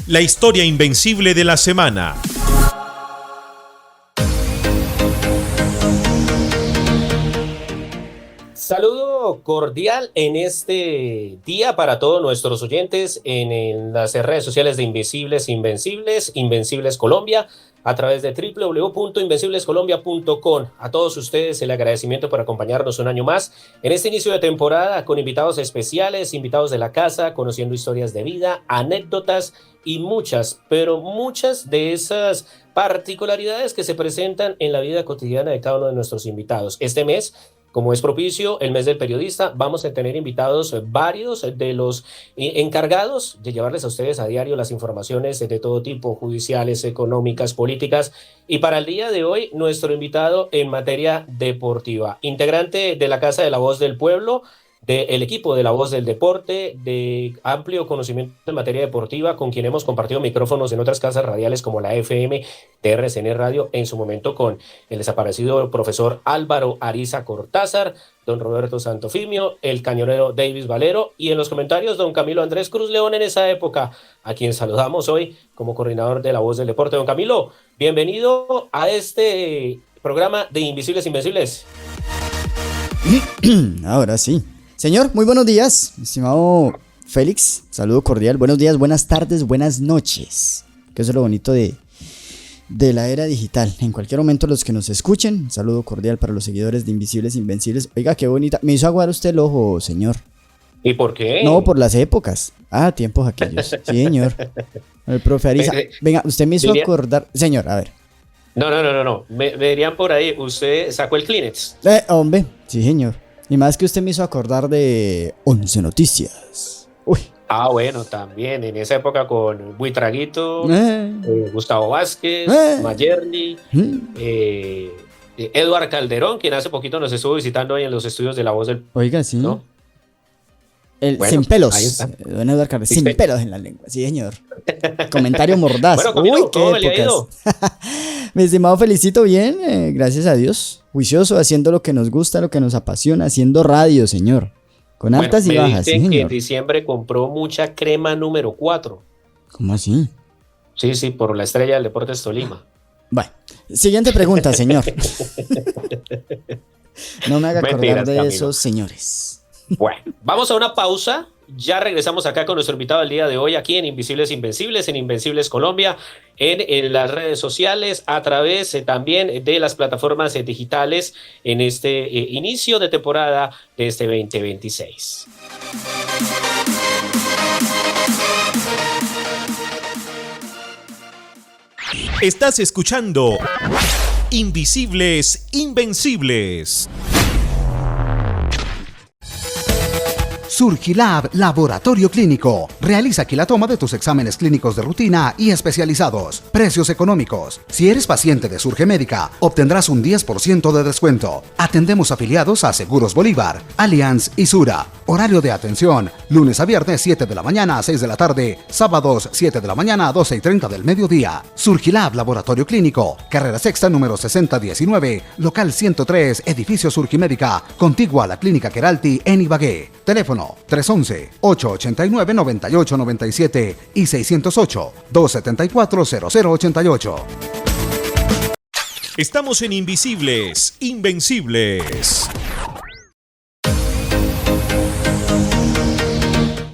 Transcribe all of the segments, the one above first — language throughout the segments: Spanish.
la historia invencible de la semana. Saludo cordial en este día para todos nuestros oyentes en las redes sociales de Invisibles Invencibles, Invencibles Colombia, a través de www.invenciblescolombia.com. A todos ustedes el agradecimiento por acompañarnos un año más en este inicio de temporada con invitados especiales, invitados de la casa, conociendo historias de vida, anécdotas y muchas, pero muchas de esas particularidades que se presentan en la vida cotidiana de cada uno de nuestros invitados. Este mes, como es propicio el mes del periodista, vamos a tener invitados varios de los encargados de llevarles a ustedes a diario las informaciones de todo tipo, judiciales, económicas, políticas. Y para el día de hoy, nuestro invitado en materia deportiva, integrante de la Casa de la Voz del Pueblo, del equipo de La Voz del Deporte, de amplio conocimiento en materia deportiva, con quien hemos compartido micrófonos en otras casas radiales como la FM, TRCN Radio, en su momento con el desaparecido profesor Álvaro Ariza Cortázar, don Roberto Santofimio, el cañonero Davis Valero, y en los comentarios don Camilo Andrés Cruz León en esa época, a quien saludamos hoy como coordinador de La Voz del Deporte. Don Camilo, bienvenido a este programa de Invisibles Invencibles. Ahora sí. Señor, muy buenos días, estimado Félix, saludo cordial, buenos días, buenas tardes, buenas noches, que eso es lo bonito de la era digital. En cualquier momento los que nos escuchen, saludo cordial para los seguidores de Invisibles Invencibles. Oiga, qué bonita, me hizo aguar usted el ojo, señor. ¿Y por qué? No, por las épocas, tiempos aquellos, sí señor. El profe Ariza, venga, usted me hizo acordar, señor, a ver. No, me dirían por ahí, usted sacó el Kleenex. Hombre, sí señor. Y más que usted me hizo acordar de 11 Noticias. Uy. Bueno, también en esa época con Buitraguito, Gustavo Vázquez, Mayerly, Eduard Calderón, quien hace poquito nos estuvo visitando ahí en los estudios de La Voz del... Oiga, sí. ¿No? Sin pelos. Don Eduard Calderón, sin pelos en la lengua, sí señor. Comentario mordaz. Bueno, Camilo, uy, qué épocas. Mi estimado Felicito, bien, gracias a Dios. Juicioso, haciendo lo que nos gusta, lo que nos apasiona, haciendo radio, señor. Con altas y bajas, sí, señor. Que en señor. diciembre compró mucha crema número 4. ¿Cómo así? Sí, por la estrella del Deportes Tolima. Bueno, siguiente pregunta, señor. No me haga acordar de esos señores. Bueno, vamos a una pausa. Ya regresamos acá con nuestro invitado del día de hoy, aquí en Invisibles Invencibles, en Invencibles Colombia, en las redes sociales, a través también de las plataformas digitales en este inicio de temporada de este 2026. Estás escuchando Invisibles Invencibles. Surgilab Laboratorio Clínico. Realiza aquí la toma de tus exámenes clínicos de rutina y especializados. Precios económicos. Si eres paciente de Surge Médica, obtendrás un 10% de descuento. Atendemos afiliados a Seguros Bolívar, Allianz y Sura. Horario de atención: lunes a viernes 7 de la mañana a 6 de la tarde, sábados 7 de la mañana a 12:30 del mediodía. Surgilab Laboratorio Clínico, carrera sexta número 6019, local 103, edificio Surgimédica, contiguo a la Clínica Queralty en Ibagué. Teléfono 311-889-9897 y 608-274-0088. Estamos en Invisibles Invencibles.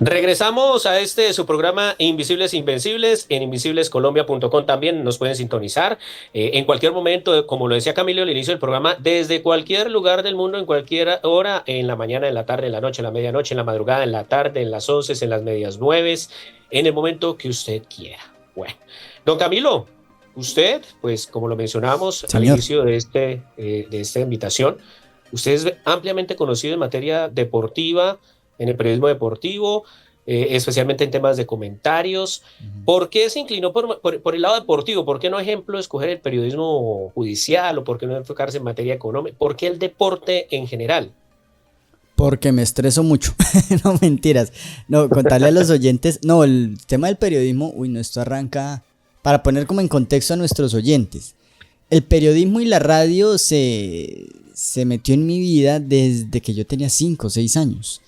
Regresamos a su programa Invisibles Invencibles. En invisiblescolombia.com también nos pueden sintonizar en cualquier momento, como lo decía Camilo al inicio del programa, desde cualquier lugar del mundo, en cualquier hora, en la mañana, en la tarde, en la noche, en la medianoche, en la madrugada, en la tarde, en las 11, en las medias 9, en el momento que usted quiera. Bueno, don Camilo, usted, pues como lo mencionamos al inicio de esta invitación, usted es ampliamente conocido en materia deportiva, en el periodismo deportivo, especialmente en temas de comentarios. ¿Por qué se inclinó por el lado deportivo? ¿Por qué no, ejemplo, escoger el periodismo judicial o por qué no enfocarse en materia económica? ¿Por qué el deporte en general? Porque me estreso mucho. No, mentiras. No, contarle a los oyentes. No, el tema del periodismo, no, esto arranca para poner como en contexto a nuestros oyentes. El periodismo y la radio se metió en mi vida desde que yo tenía 5 o 6 años.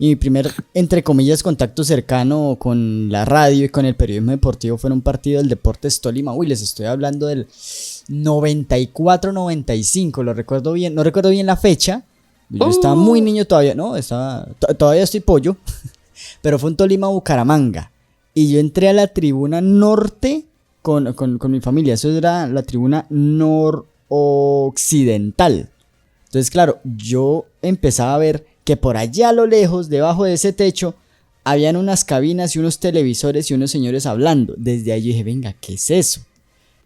Y mi primer, entre comillas, contacto cercano con la radio y con el periodismo deportivo fue en un partido del Deportes Tolima. Uy, les estoy hablando del 94-95, lo recuerdo bien, no recuerdo bien la fecha. Yo estaba muy niño todavía, no, todavía estoy pollo, pero fue un Tolima-Bucaramanga. Y yo entré a la tribuna norte con mi familia, eso era la tribuna noroccidental. Entonces, claro, yo empezaba a ver que por allá a lo lejos, debajo de ese techo, habían unas cabinas y unos televisores y unos señores hablando. Desde ahí yo dije, venga, ¿qué es eso?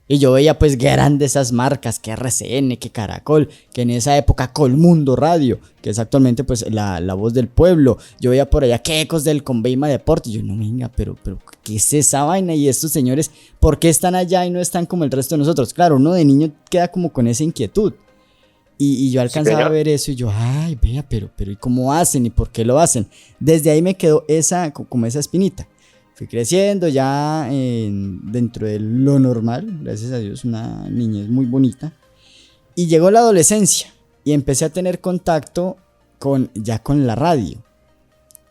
Y yo veía pues grandes esas marcas, que RCN, que Caracol, que en esa época Colmundo Radio, que es actualmente pues la voz del pueblo. Yo veía por allá que Ecos del Conveima Deporte. Y yo, no, venga, pero ¿qué es esa vaina? Y estos señores, ¿por qué están allá y no están como el resto de nosotros? Claro, uno de niño queda como con esa inquietud. Y yo alcanzaba a ver eso y yo, ay, vea, pero ¿y cómo hacen? ¿Y por qué lo hacen? Desde ahí me quedó como esa espinita. Fui creciendo ya dentro de lo normal, gracias a Dios, una niñez muy bonita. Y llegó la adolescencia y empecé a tener contacto ya con la radio.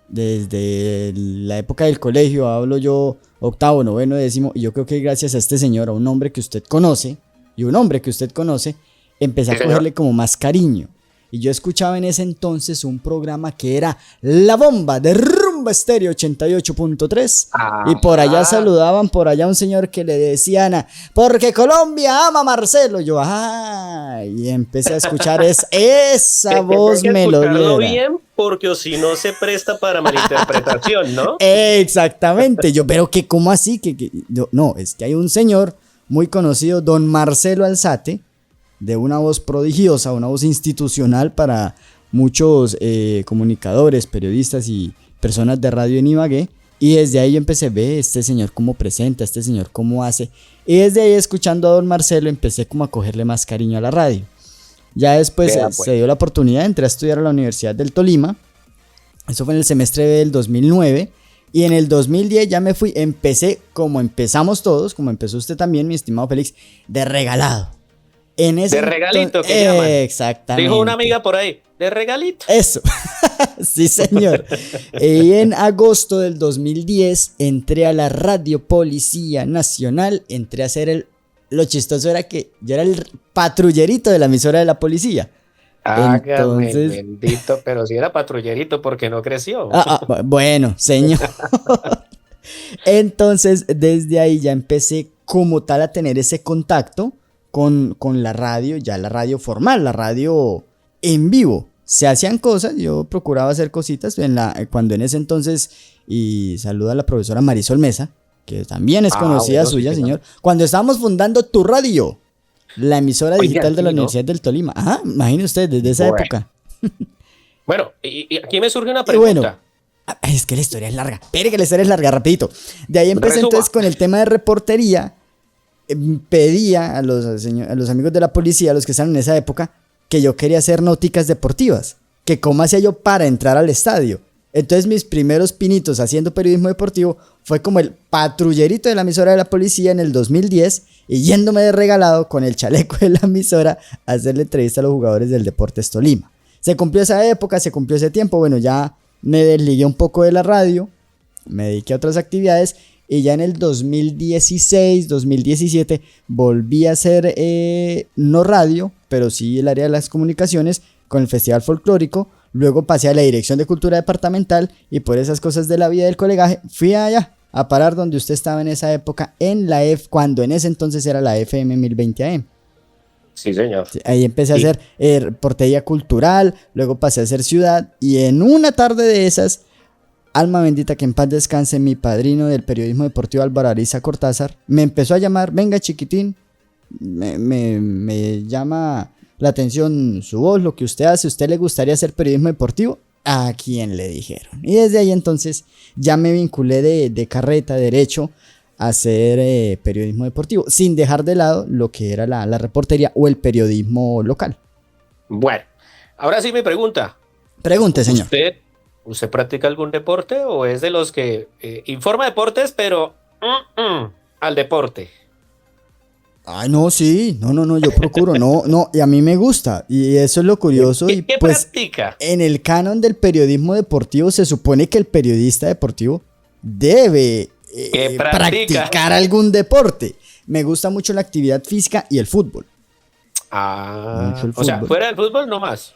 Desde la época del colegio, hablo yo octavo, noveno, décimo, y yo creo que gracias a este señor, a un hombre que usted conoce, empecé a cogerle como más cariño. Y yo escuchaba en ese entonces un programa que era La Bomba de Rumba Estéreo 88.3. Y por allá saludaban, por allá un señor que le decían, porque Colombia ama a Marcelo. Yo, y empecé a escuchar esa voz melodiosa. Bien, porque o si no se presta para malinterpretación, ¿no? Exactamente. Yo, pero que, ¿cómo así? No, es que hay un señor muy conocido, don Marcelo Alzate, de una voz prodigiosa, una voz institucional para muchos comunicadores, periodistas y personas de radio en Ibagué. Y desde ahí yo empecé a ver este señor cómo presenta, este señor cómo hace. Y desde ahí, escuchando a don Marcelo, empecé como a cogerle más cariño a la radio. Ya después se dio la oportunidad, entré a estudiar a la Universidad del Tolima. Eso fue en el semestre del 2009. Y en el 2010 ya me fui, empecé como empezamos todos, como empezó usted también, mi estimado Félix, de regalado. De regalito que llaman. Exactamente. Dijo una amiga por ahí, de regalito. Eso, sí señor. Y en agosto del 2010 entré a la Radio Policía Nacional, entré a hacer lo chistoso era que yo era el patrullerito de la emisora de la policía. Entonces, bendito, pero si era patrullerito porque no creció. Bueno, señor. Entonces, desde ahí ya empecé como tal a tener ese contacto con la radio, ya la radio formal, la radio en vivo. Se hacían cosas, yo procuraba hacer cositas cuando en ese entonces, y saluda a la profesora Marisol Mesa, que también es conocida suya, sí, señor. Cuando estábamos fundando Tu Radio, la emisora digital de la Universidad del Tolima. Imagine usted, desde esa época. Bueno, y aquí me surge una pregunta. Es que la historia es larga. Espere que la historia es larga, rapidito. De ahí empecé entonces con el tema de reportería. Pedía a los amigos de la policía, a los que estaban en esa época, que yo quería hacer nóticas deportivas, que cómo hacía yo para entrar al estadio. Entonces mis primeros pinitos haciendo periodismo deportivo fue como el patrullerito de la emisora de la policía en el 2010 y yéndome de regalado con el chaleco de la emisora a hacerle entrevista a los jugadores del Deportes Tolima. Se cumplió esa época, se cumplió ese tiempo, bueno, ya me desligué un poco de la radio, me dediqué a otras actividades. Y ya en el 2016, 2017 volví a hacer no radio, pero sí el área de las comunicaciones con el Festival Folclórico. Luego pasé a la Dirección de Cultura Departamental y por esas cosas de la vida del colegaje fui allá a parar donde usted estaba en esa época, cuando en ese entonces era la FM 1020 AM. Sí, señor. Ahí empecé a hacer reportería cultural, luego pasé a hacer ciudad y en una tarde de esas, alma bendita que en paz descanse, mi padrino del periodismo deportivo Álvaro Ariza Cortázar me empezó a llamar, venga chiquitín, me llama la atención su voz, lo que usted hace, ¿usted le gustaría hacer periodismo deportivo? ¿A quién le dijeron? Y desde ahí entonces ya me vinculé de carreta, derecho, a hacer periodismo deportivo, sin dejar de lado lo que era la reportería o el periodismo local. Bueno, ahora sí mi pregunta. Pregunte, señor. ¿Usted practica algún deporte o es de los que informa deportes, pero al deporte? Ay, no, sí, no, yo procuro, no, y a mí me gusta, y eso es lo curioso, y ¿Qué pues practica? en el canon del periodismo deportivo se supone que el periodista deportivo debe ¿Qué practica? practicar algún deporte. Me gusta mucho la actividad física y el fútbol. Mucho el O sea, fútbol. fuera del fútbol no más.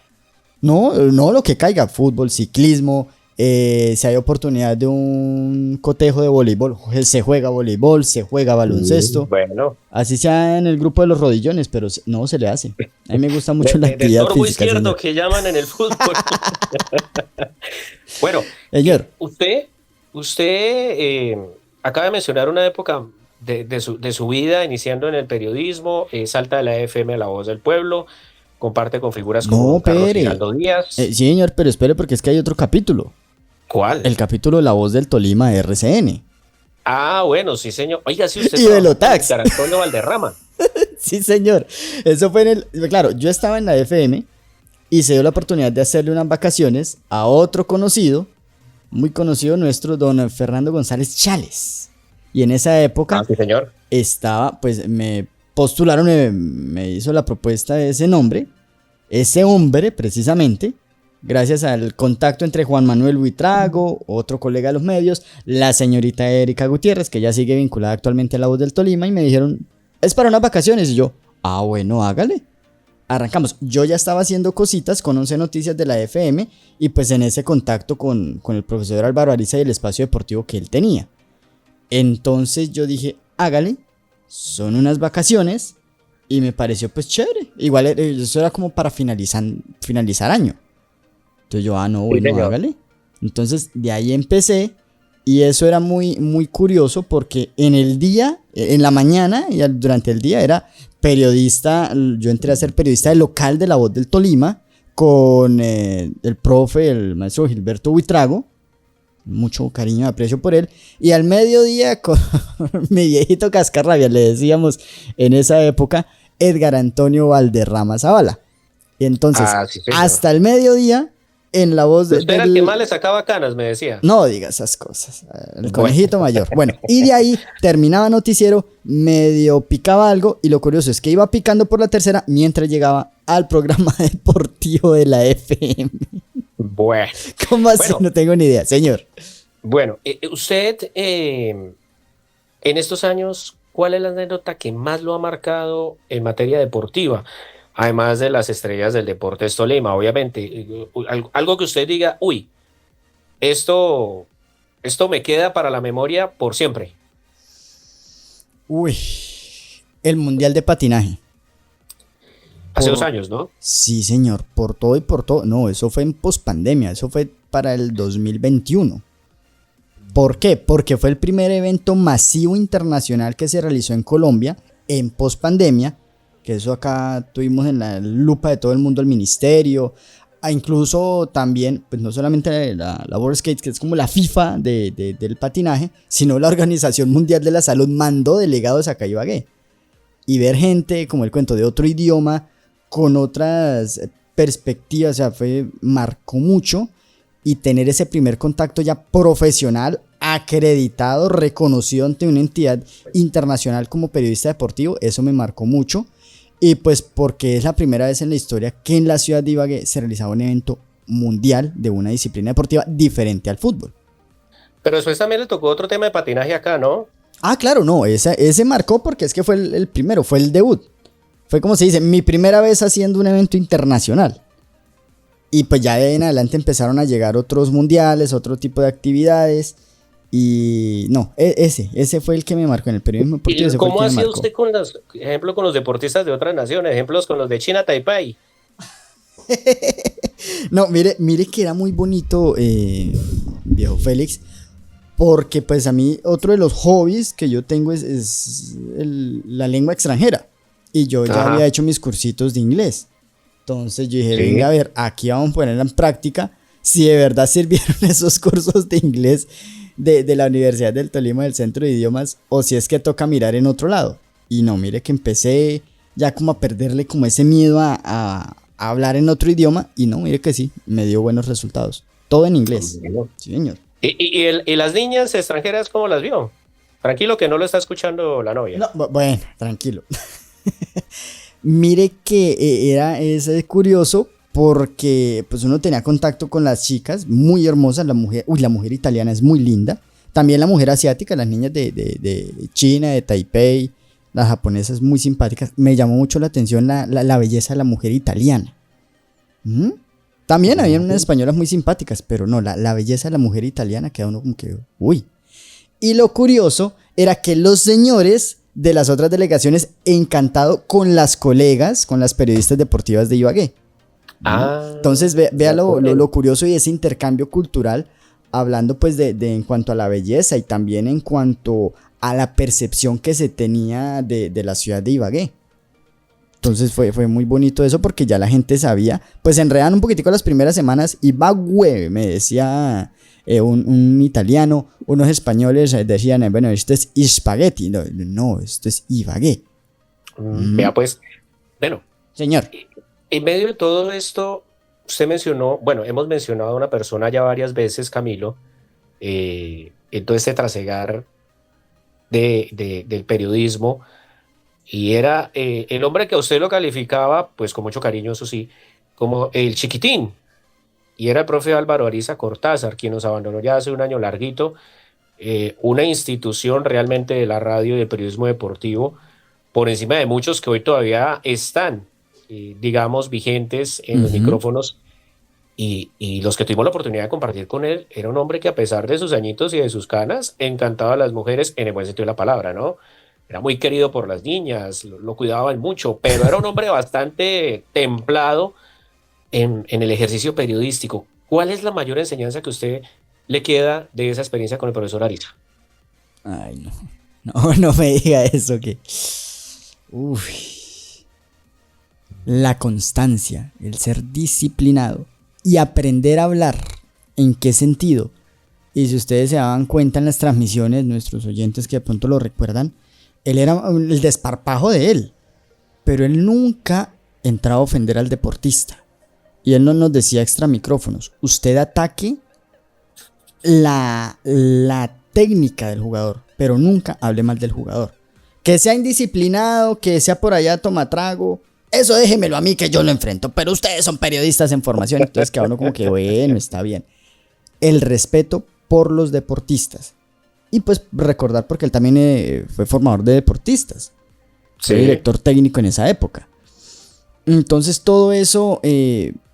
No lo que caiga, fútbol, ciclismo, si hay oportunidad de un cotejo de voleibol, se juega voleibol, se juega baloncesto, Bueno, así sea en el grupo de los rodillones, pero no se le hace. A mí me gusta mucho la de actividad estorbo física, izquierdo señor. que llaman en el fútbol. Bueno, Señor, usted acaba de mencionar una época de su vida iniciando en el periodismo, salta de la FM a La Voz del Pueblo, comparte con figuras como no, Carlos pere. Giraldo Díaz. Sí, señor, pero espere porque es que hay otro capítulo. ¿Cuál? El capítulo de La Voz del Tolima de RCN. Ah, bueno, sí, señor. Oiga, sí, usted Y trabajó Velotax. con Antonio Valderrama. Sí, señor. Eso fue en el... Claro, yo estaba en la FM y se dio la oportunidad de hacerle unas vacaciones a otro conocido, muy conocido nuestro, don Fernando González Chales. Y en esa época Ah, sí, señor. estaba, pues me postularon, me hizo la propuesta de ese nombre, ese hombre precisamente, gracias al contacto entre Juan Manuel Buitrago, otro colega de los medios, la señorita Erika Gutiérrez, que ya sigue vinculada actualmente a La Voz del Tolima, y me dijeron, es para unas vacaciones, y yo, bueno, hágale. Arrancamos. Yo ya estaba haciendo cositas con 11 Noticias de la FM y pues en ese contacto con el profesor Álvaro Ariza y el espacio deportivo que él tenía. Entonces yo dije, hágale, son unas vacaciones y me pareció pues chévere. Igual eso era como para finalizar año. Entonces yo, no, bueno, señor. hágale. Entonces de ahí empecé y eso era muy, muy curioso porque en el día, en la mañana y durante el día era periodista, yo entré a ser periodista del local de La Voz del Tolima con el profe, el maestro Gilberto Buitrago, mucho cariño y aprecio por él, y al mediodía con mi viejito cascarrabia, le decíamos en esa época, Edgar Antonio Valderrama Zavala. Y entonces, Sí, señor. hasta el mediodía, en La Voz Usted era el que más le sacaba canas, me decía. No diga esas cosas. El conejito mayor. Bueno, y de ahí terminaba noticiero, medio picaba algo, y lo curioso es que iba picando por la tercera mientras llegaba al programa deportivo de la FM. Bueno, ¿Cómo así? Bueno. No tengo ni idea, señor. bueno, usted en estos años, ¿cuál es la anécdota que más lo ha marcado en materia deportiva? Además de las estrellas del Deportes Tolima, obviamente. Algo que usted diga, uy, esto me queda para la memoria por siempre. Uy, el Mundial de Patinaje. Hace Por- 2 años, ¿no? Sí, señor, por todo y por todo. No, eso fue en pospandemia, eso fue para el 2021. ¿Por qué? Porque fue el primer evento masivo internacional que se realizó en Colombia en pospandemia, que eso acá tuvimos en la lupa de todo el mundo, el ministerio, incluso también, pues no solamente la World Skate, que es como la FIFA del patinaje, sino la Organización Mundial de la Salud mandó delegados acá a Ibagué. Y ver gente, como el cuento, de otro idioma, con otras perspectivas, o sea, marcó mucho. Y tener ese primer contacto ya profesional, acreditado, reconocido ante una entidad internacional como periodista deportivo, eso me marcó mucho. Y pues porque es la primera vez en la historia que en la ciudad de Ibagué se realizaba un evento mundial de una disciplina deportiva diferente al fútbol. Pero después también le tocó otro tema de patinaje acá, ¿no? Ah, claro, no, ese marcó porque es que fue el primero, fue el debut. Fue como se dice, mi primera vez haciendo un evento internacional. Y pues ya de ahí en adelante empezaron a llegar otros mundiales, otro tipo de actividades. Y no, ese fue el que me marcó en el periodismo deportivo. ¿Y Ese fue el cómo que ha me sido marcó. usted con ejemplo, con los deportistas de otras naciones? Ejemplos con los de China, Taipei. No, mire que era muy bonito, viejo Félix, porque pues a mí otro de los hobbies que yo tengo es la lengua extranjera. Y yo ya Ajá. había hecho mis cursitos de inglés. Entonces yo dije, Sí. venga a ver, aquí vamos a ponerla en práctica si de verdad sirvieron esos cursos de inglés de la Universidad del Tolima, del Centro de Idiomas, o si es que toca mirar en otro lado. Y no, mire que empecé ya como a perderle como ese miedo a hablar en otro idioma, y no, mire que sí, me dio buenos resultados. Todo en inglés. Sí, señor. ¿Y las niñas extranjeras cómo las vio? Tranquilo que no lo está escuchando la novia. No, bueno, tranquilo. Mire que es curioso porque pues uno tenía contacto con las chicas, muy hermosas, la mujer italiana es muy linda, también la mujer asiática, las niñas de China, de Taipei, las japonesas muy simpáticas, me llamó mucho la atención la belleza de la mujer italiana. ¿Mm? También había unas españolas muy simpáticas, pero no, la belleza de la mujer italiana queda uno como que, uy. Y lo curioso era que los señores de las otras delegaciones encantado con las colegas, con las periodistas deportivas de Ibagué. Entonces vea lo curioso y ese intercambio cultural, hablando pues de en cuanto a la belleza y también en cuanto a la percepción que se tenía de la ciudad de Ibagué. Entonces fue muy bonito eso porque ya la gente sabía, pues se enredan un poquitico las primeras semanas. Ibagué, me decía un italiano, unos españoles decían, bueno, esto es espagueti, no, esto es Ibagué. Vea pues, bueno, señor. En medio de todo esto, usted mencionó, bueno, hemos mencionado a una persona ya varias veces, Camilo, en todo este trasegar del periodismo, y era el hombre que a usted lo calificaba, pues con mucho cariño, eso sí, como el chiquitín, y era el profe Álvaro Ariza Cortázar, quien nos abandonó ya hace un año larguito, una institución realmente de la radio y del periodismo deportivo, por encima de muchos que hoy todavía están, digamos, vigentes en los micrófonos, y los que tuvimos la oportunidad de compartir con él, era un hombre que a pesar de sus añitos y de sus canas, encantaba a las mujeres en el buen sentido de la palabra, ¿no? Era muy querido por las niñas, lo cuidaban mucho, pero era un hombre bastante templado en el ejercicio periodístico. ¿Cuál es la mayor enseñanza que usted le queda de esa experiencia con el profesor Ariza? Ay, no me diga eso, que... Uy. La constancia, el ser disciplinado y aprender a hablar. ¿En qué sentido? Y si ustedes se daban cuenta en las transmisiones, nuestros oyentes que de pronto lo recuerdan, él era el desparpajo de él, pero él nunca entraba a ofender al deportista. Y él no nos decía extra micrófonos, usted ataque la técnica del jugador, pero nunca hable mal del jugador. Que sea indisciplinado, que sea por allá tomatrago, eso déjemelo a mí que yo lo enfrento, pero ustedes son periodistas en formación, entonces que uno como que bueno, está bien. El respeto por los deportistas. Y pues recordar porque él también fue formador de deportistas. Sí. Fue director técnico en esa época. Entonces todo eso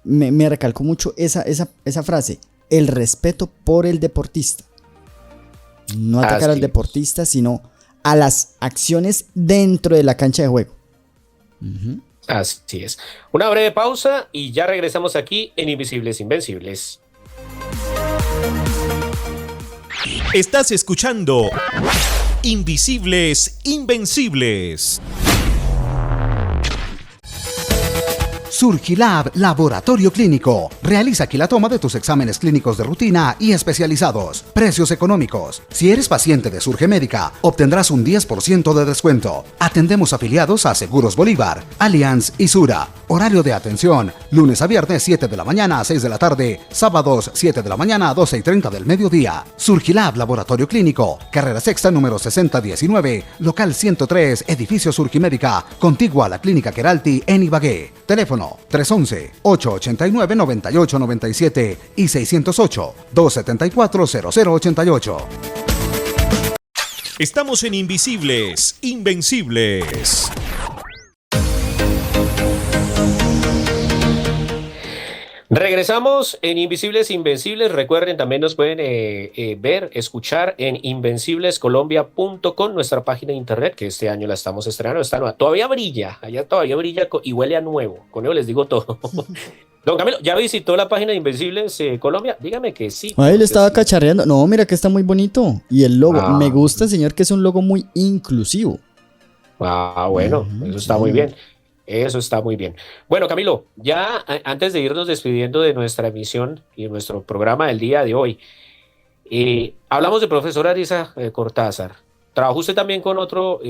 me recalcó mucho esa frase. El respeto por el deportista. No atacar al deportista, sino a las acciones dentro de la cancha de juego. Así es. Una breve pausa y ya regresamos aquí en Invisibles Invencibles. Estás escuchando Invisibles Invencibles. Surgilab Laboratorio Clínico. Realiza aquí la toma de tus exámenes clínicos de rutina y especializados. Precios económicos. Si eres paciente de Surge Médica, obtendrás un 10% de descuento. Atendemos afiliados a Seguros Bolívar, Allianz y Sura. Horario de atención: lunes a viernes 7 de la mañana a 6 de la tarde, sábados 7 de la mañana a 12:30 del mediodía. Surgilab Laboratorio Clínico, carrera sexta número 6019, local 103, edificio Surgimédica, contigua a la Clínica Queralti en Ibagué. Teléfono 311-889-9897 y 608-274-0088. Estamos en Invisibles Invencibles. Regresamos en Invisibles Invencibles. Recuerden, también nos pueden ver, escuchar en invenciblescolombia.com, nuestra página de internet, que este año la estamos estrenando. Está nueva. Todavía brilla, allá todavía brilla y huele a nuevo. Con eso les digo todo. Don Camilo, ¿ya visitó la página de Invencibles Colombia? Dígame que sí. Ahí le estaba cacharreando. No, mira que está muy bonito. Y el logo, me gusta, señor, que es un logo muy inclusivo. Bueno, eso está muy bien. Eso está muy bien. Bueno, Camilo, ya antes de irnos despidiendo de nuestra emisión y de nuestro programa del día de hoy, hablamos del profesor Ariza Cortázar. Trabajó usted también con otro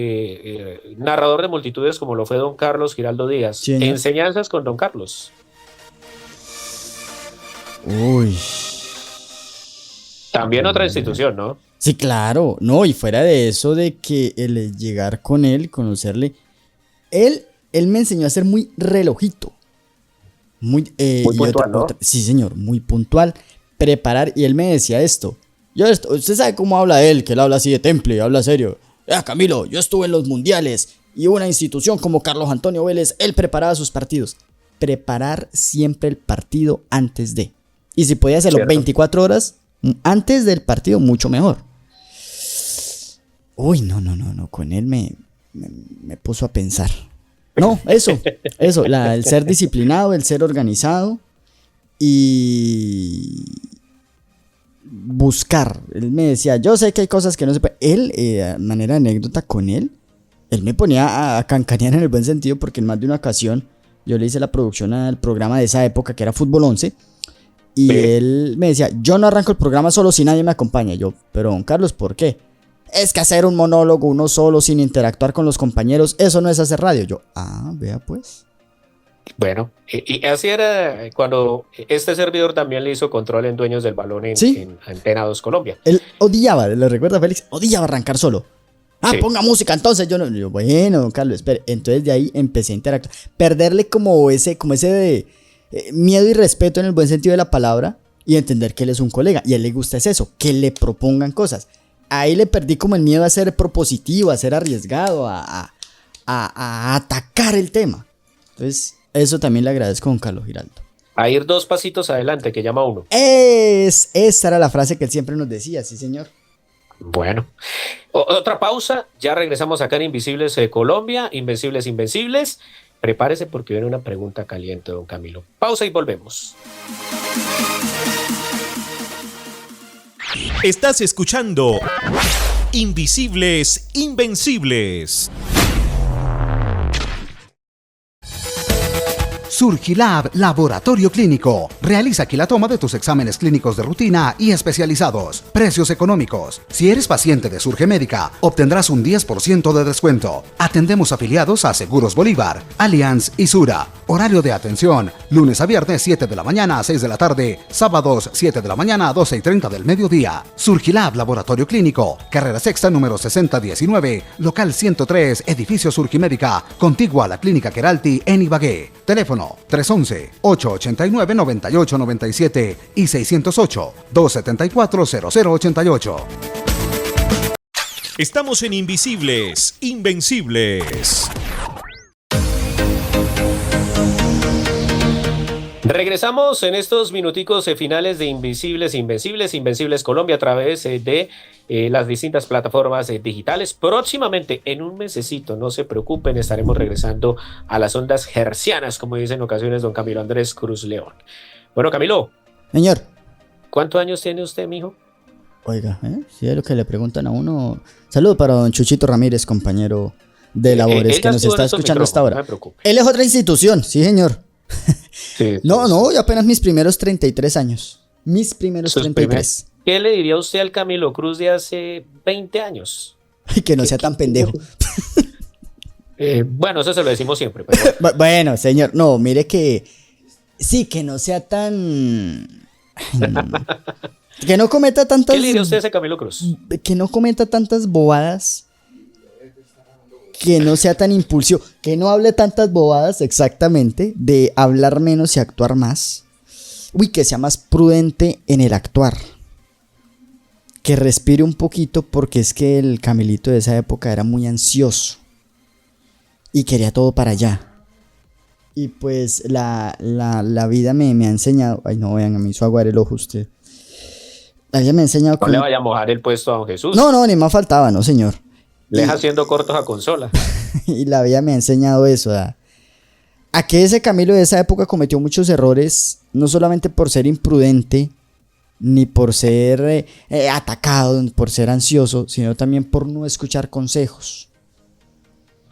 narrador de multitudes como lo fue don Carlos Giraldo Díaz. Sí, ¿no? Enseñanzas con don Carlos. Uy. También otra institución, ¿no? Sí, claro. No, y fuera de eso de que el llegar con él, conocerle... él me enseñó a ser muy relojito. Muy puntual, ¿no? Sí, señor, muy puntual. Preparar, y él me decía esto. Usted sabe cómo habla él, que él habla así de temple, habla serio. Camilo, yo estuve en los mundiales y una institución como Carlos Antonio Vélez, él preparaba sus partidos. Preparar siempre el partido antes de. Y si podía hacerlo 24 horas antes del partido, mucho mejor. Uy, no, con él me puso a pensar. No, eso, el ser disciplinado, el ser organizado y buscar. Él me decía, yo sé que hay cosas que no se pueden. Él, de manera de anécdota con él me ponía a cancanear en el buen sentido, porque en más de una ocasión yo le hice la producción al programa de esa época, que era Fútbol 11, y él me decía, yo no arranco el programa solo si nadie me acompaña. Yo, pero don Carlos, ¿por qué? Es que hacer un monólogo uno solo sin interactuar con los compañeros, eso no es hacer radio. Yo, vea pues. Bueno, y así era cuando este servidor también le hizo control en Dueños del Balón en Antena 2 Colombia. Él odiaba, ¿le recuerda, Félix? Odiaba arrancar solo. Sí. Ponga música, entonces yo no. Yo, bueno, don Carlos, espere. Entonces de ahí empecé a interactuar. Perderle como ese de miedo y respeto en el buen sentido de la palabra, y entender que él es un colega. Y a él le gusta eso, que le propongan cosas. Ahí le perdí como el miedo a ser propositivo, a ser arriesgado, a atacar el tema. Entonces, eso también le agradezco a don Carlos Giraldo. A ir 2 pasitos adelante, que llama uno. Esa era la frase que él siempre nos decía, sí, señor. Bueno, otra pausa. Ya regresamos acá en Invisibles Colombia, Invencibles, Invencibles. Prepárese porque viene una pregunta caliente, don Camilo. Pausa y volvemos. Estás escuchando Invisibles, Invencibles. Surgilab Laboratorio Clínico. Realiza aquí la toma de tus exámenes clínicos de rutina y especializados. Precios económicos. Si eres paciente de Surge Médica, obtendrás un 10% de descuento. Atendemos afiliados a Seguros Bolívar, Allianz y Sura. Horario de atención: lunes a viernes 7 de la mañana a 6 de la tarde, sábados 7 de la mañana a 12:30 del mediodía. Surgilab Laboratorio Clínico, carrera sexta número 6019, local 103, edificio Surgimédica, contiguo a la Clínica Queralty en Ibagué. Teléfono 311-889-9897 y 608-274-0088. Estamos en Invisibles, Invencibles. Regresamos en estos minuticos finales de Invisibles, Invencibles, Invencibles Colombia a través de las distintas plataformas digitales. Próximamente, en un mesecito, no se preocupen, estaremos regresando a las ondas hercianas, como dice en ocasiones don Camilo Andrés Cruz León. Bueno, Camilo. Señor. ¿Cuántos años tiene usted, mijo? Oiga, si es lo que le preguntan a uno. Saludo para don Chuchito Ramírez, compañero de labores, que nos está escuchando hasta ahora. No, él es otra institución, sí, señor. Sí, no, yo apenas mis primeros 33 años. Mis primeros 33. ¿Qué le diría usted al Camilo Cruz de hace 20 años? Que no sea tan pendejo. Bueno, eso se lo decimos siempre. Pero... Bueno, señor, no, mire que... Sí, que no sea tan... que no cometa tantas... ¿Qué le diría usted a ese Camilo Cruz? Que no cometa tantas bobadas. Que no sea tan impulsivo, que no hable tantas bobadas, exactamente, de hablar menos y actuar más. Uy, que sea más prudente en el actuar. Que respire un poquito, porque es que el Camilito de esa época era muy ansioso. Y quería todo para allá. Y pues la vida me ha enseñado... Ay, no, vean, me hizo aguar el ojo usted. La vida me ha enseñado... No le vaya a mojar el puesto a don Jesús. No, ni más faltaba, no, señor. Le deja haciendo cortos a consola. Y la vida me ha enseñado eso, a que ese Camilo de esa época cometió muchos errores, no solamente por ser imprudente, ni por ser atacado, por ser ansioso, sino también por no escuchar consejos,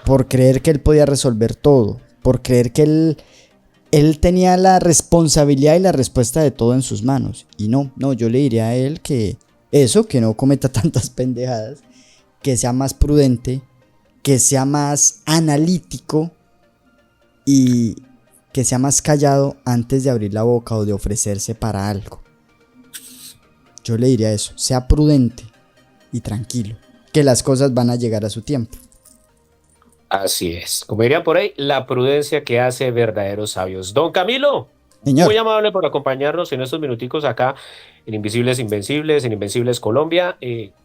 por creer que él podía resolver todo, por creer que él tenía la responsabilidad y la respuesta de todo en sus manos. Y no, yo le diría a él que no cometa tantas pendejadas, que sea más prudente, que sea más analítico y que sea más callado antes de abrir la boca o de ofrecerse para algo. Yo le diría eso, sea prudente y tranquilo, que las cosas van a llegar a su tiempo. Así es. Como dirían por ahí, la prudencia que hace verdaderos sabios. Don Camilo, Señor. muy amable por acompañarnos en estos minuticos acá en Invisibles Invencibles, en Invencibles Colombia,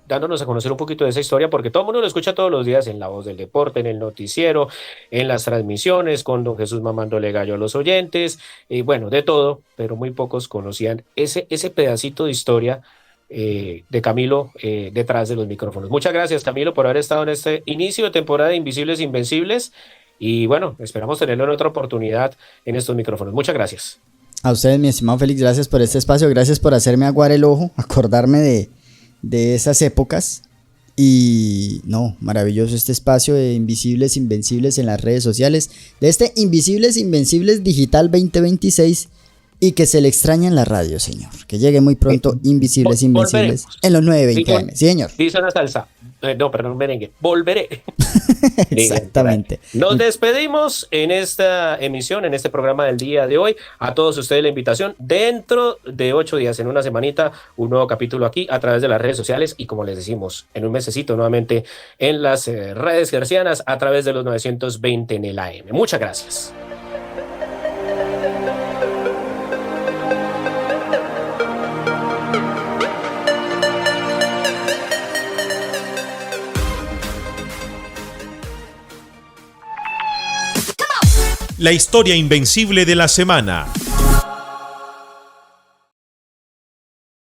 dándonos a conocer un poquito de esa historia, porque todo el mundo lo escucha todos los días en La Voz del Deporte, en el noticiero, en las transmisiones, con don Jesús mamándole gallo a los oyentes, bueno, de todo, pero muy pocos conocían ese pedacito de historia de Camilo detrás de los micrófonos. Muchas gracias, Camilo, por haber estado en este inicio de temporada de Invisibles Invencibles. Y bueno, esperamos tenerlo en otra oportunidad en estos micrófonos. Muchas gracias. A ustedes, mi estimado Félix, gracias por este espacio, gracias por hacerme aguar el ojo, acordarme de esas épocas. Y no, maravilloso este espacio de Invisibles Invencibles en las redes sociales, de este Invisibles Invencibles Digital 2026. Y que se le extraña en la radio, señor. Que llegue muy pronto Invisibles Invencibles en los 9:20 AM. Sí, señor. Dice una salsa. No, perdón, merengue. Volveré. Exactamente. Nos despedimos en esta emisión, en este programa del día de hoy. A todos ustedes la invitación. Dentro de 8 días, en una semanita, un nuevo capítulo aquí a través de las redes sociales. Y como les decimos, en un mesecito nuevamente en las redes gercianas a través de los 920 en el AM. Muchas gracias. La historia invencible de la semana.